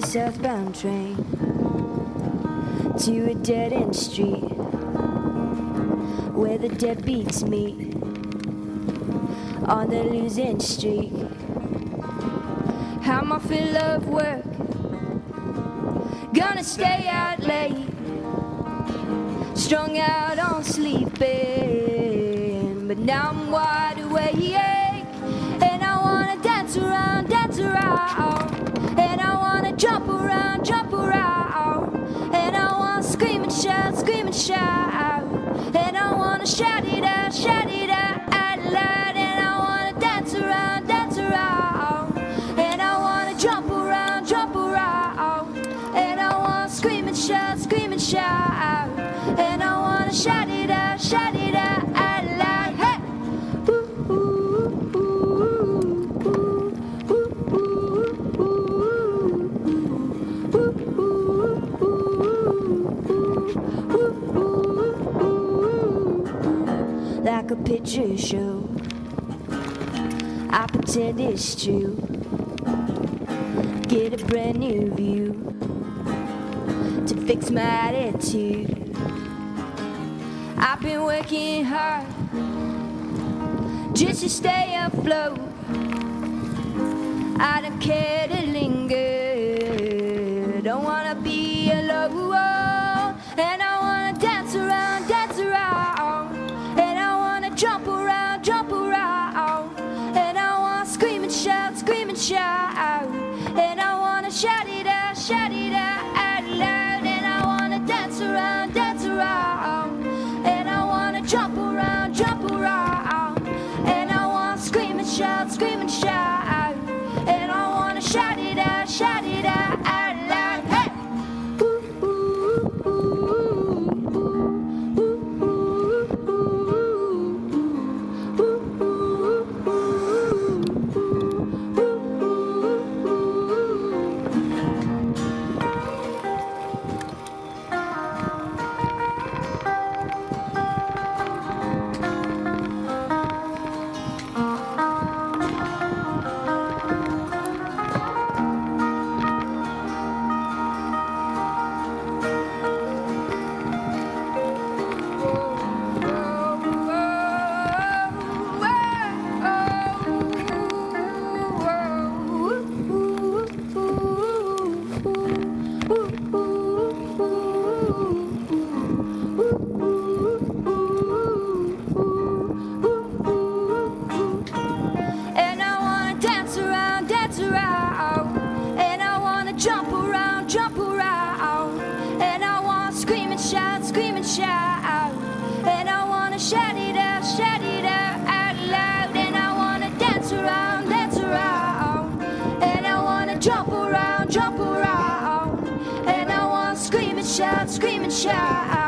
a southbound train to a dead-end street where the deadbeats meet on the losing streak. I'm off in love work, gonna stay out late, strung out on sleeping, but now I'm wide awake, and I wanna dance around, and I wanna jump around, and I wanna scream and shout, and I wanna shout it out loud, and I wanna dance around, and I wanna jump around, and I wanna scream and shout, and I wanna shout it out loud, hey! Like a picture show, I pretend it's true, get a brand new view to fix my attitude. I've been working hard just to stay afloat. I don't care to linger, don't wanna be alone, and I wanna dance around, and I wanna jump around, and I wanna scream and shout, and I wanna shout it out loud, and I wanna dance around, and I wanna jump around, and I wanna scream and shout, and I wanna shout it out loud, hey! And I wanna jump around, and I wanna scream and shout, and I wanna shout it out loud, and I wanna dance around, and I wanna jump around, and I wanna scream and shout.